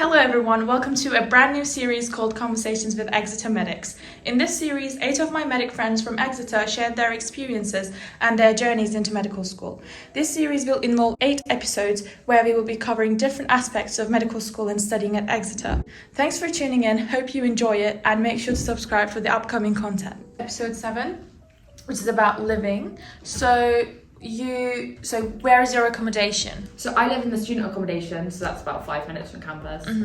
Hello everyone, welcome to a brand new series called Conversations with Exeter Medics. In this series, 8 of my medic friends from Exeter shared their experiences and their journeys into medical school. This series will involve 8 episodes where we will be covering different aspects of medical school and studying at Exeter. Thanks for tuning in, hope you enjoy it, and make sure to subscribe for the upcoming content. Episode 7, which is about living. So where is your accommodation? So I live in the student accommodation, so that's about 5 minutes from campus. Mm-hmm.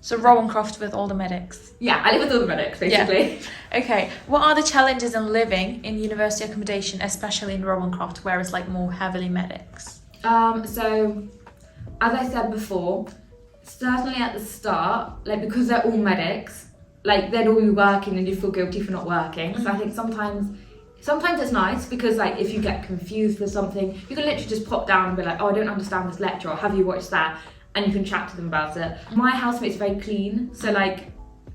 So Rowan Croft with all the medics. Yeah, I live with all the medics, basically. Yeah. Okay, what are the challenges in living in university accommodation, especially in Rowan Croft, where it's like more heavily medics? So, as I said before, certainly at the start, like because they're all medics, like they'd all be working and you feel guilty for not working. Mm-hmm. So I think sometimes it's nice because like if you get confused with something, you can literally just pop down and be like, oh, I don't understand this lecture, or have you watched that? And you can chat to them about it. My housemate's very clean, so like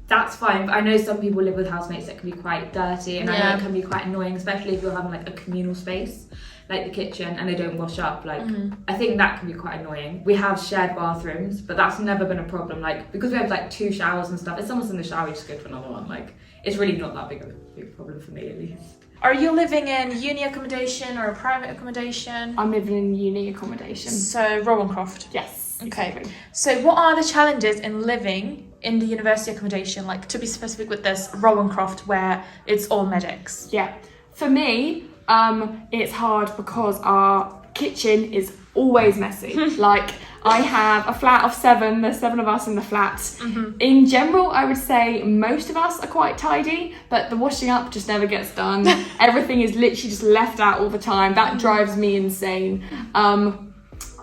that's fine. But I know some people live with housemates that can be quite dirty, and I know it can be quite annoying, especially if you're having like a communal space, like the kitchen, and they don't wash up. Like I think that can be quite annoying. We have shared bathrooms, but that's never been a problem. Like because we have like 2 showers and stuff, if someone's in the shower, you just go to another one. Like it's really not that big of a problem for me, at least. Are you living in uni accommodation or a private accommodation? I'm living in uni accommodation. So Rowan Croft? Yes. Okay. Exactly. So what are the challenges in living in the university accommodation? Like to be specific with this, Rowan Croft, where it's all medics. Yeah. For me, it's hard because our kitchen is always messy. Like I have a flat of 7, there's 7 of us in the flat. Mm-hmm. In general, I would say most of us are quite tidy, but the washing up just never gets done. Everything is literally just left out all the time. That drives me insane.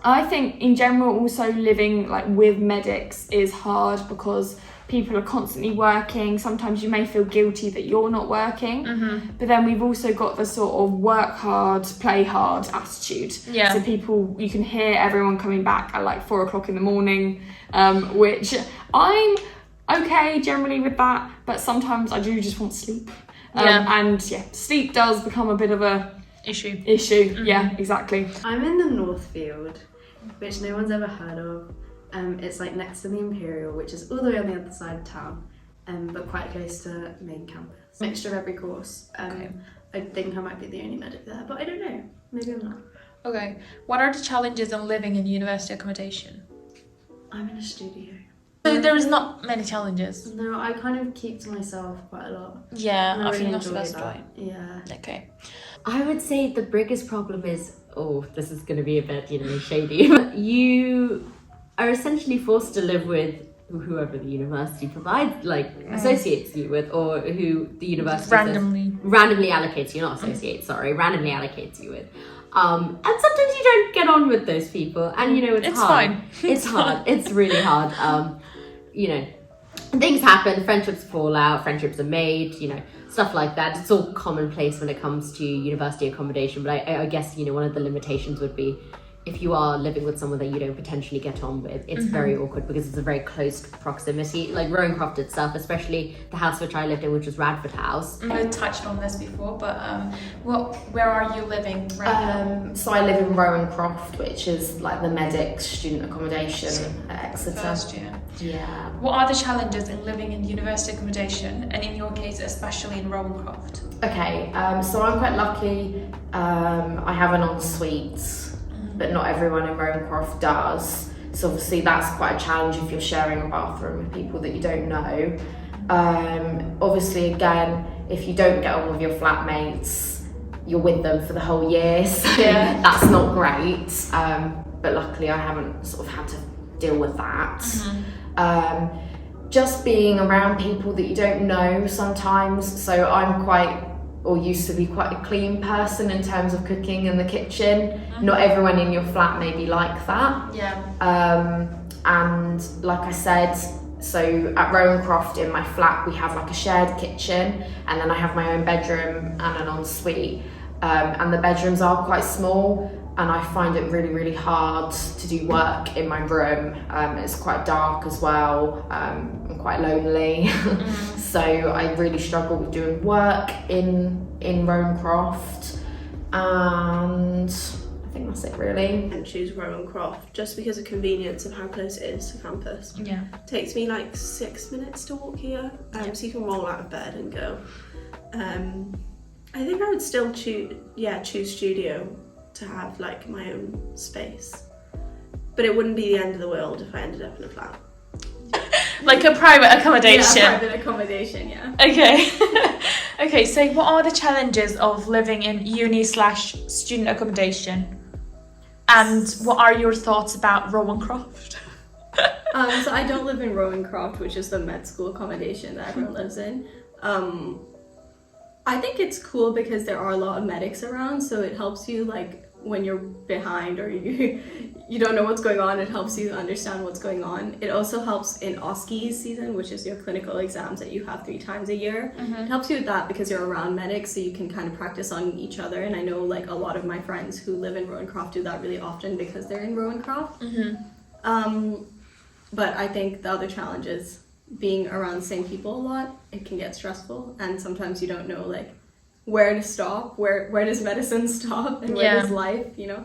I think in general also living like with medics is hard because people are constantly working. Sometimes you may feel guilty that you're not working, but then we've also got the sort of work hard, play hard attitude. Yeah. So people, you can hear everyone coming back at like 4 o'clock in the morning, which I'm okay generally with that, but sometimes I do just want to sleep. And sleep does become a bit of a issue. Yeah, exactly. I'm in the Northfield, which no one's ever heard of. It's like next to the Imperial, which is all the way on the other side of town, but quite close to main campus. Mixture of every course. I think I might be the only medic there, but I don't know. Maybe I'm not. Okay. What are the challenges in living in university accommodation? I'm in a studio. So there is not many challenges. No, I kind of keep to myself quite a lot. Yeah, I really think that's the enjoy best that. way. Yeah. Okay. I would say the biggest problem is, this is going to be a bit, shady. You are essentially forced to live with whoever the university provides, like associates you with, or who the university randomly allocates you, not associates, randomly allocates you with. And sometimes you don't get on with those people, and it's hard. Fine. It's hard. It's really hard. Things happen, friendships fall out, friendships are made, stuff like that. It's all commonplace when it comes to university accommodation, but I guess, one of the limitations would be if you are living with someone that you don't potentially get on with, it's very awkward because it's a very close proximity. Like Rowan Croft itself, especially the house which I lived in, which was Radford House. I touched on this before, but where are you living right now? So I live in Rowan Croft, which is like the medics student accommodation at Exeter. First year. Yeah. What are the challenges in living in university accommodation, and in your case, especially in Rowan Croft? Okay, so I'm quite lucky. I have an ensuite, but not everyone in Rowan Croft does. So obviously that's quite a challenge if you're sharing a bathroom with people that you don't know. Obviously, again, if you don't get on with your flatmates, you're with them for the whole year, so that's not great. But luckily I haven't sort of had to deal with that. Just being around people that you don't know sometimes. So I'm used to be quite a clean person in terms of cooking in the kitchen. Not everyone in your flat may be like that. Yeah. And like I said, so at Rowan Croft in my flat we have like a shared kitchen, and then I have my own bedroom and an ensuite. And the bedrooms are quite small, and I find it really, really hard to do work in my room. It's quite dark as well. I'm quite lonely. So I really struggle with doing work in Rowan Croft. And I think think that's it really. And choose Rowan Croft just because of convenience of how close it is to campus. Yeah. Takes me like 6 minutes to walk here, so you can roll out of bed and go. I think I would still choose studio to have like my own space, but it wouldn't be the end of the world if I ended up in a flat. Like a private accommodation. Yeah, private accommodation, yeah. Okay. Okay, so what are the challenges of living in uni/student accommodation? And what are your thoughts about Rowan Croft? So I don't live in Rowan Croft, which is the med school accommodation that everyone lives in. I think it's cool because there are a lot of medics around, so it helps you like when you're behind or you don't know what's going on, it helps you understand what's going on. It also helps in OSCE season, which is your clinical exams that you have 3 times a year. It helps you with that because you're around medics, so you can kind of practice on each other. And I know like a lot of my friends who live in Rowan Croft do that really often because they're in Rowan Croft. But I think the other challenge is being around the same people a lot. It can get stressful, and sometimes you don't know like where to stop, where does medicine stop, and where does life, you know?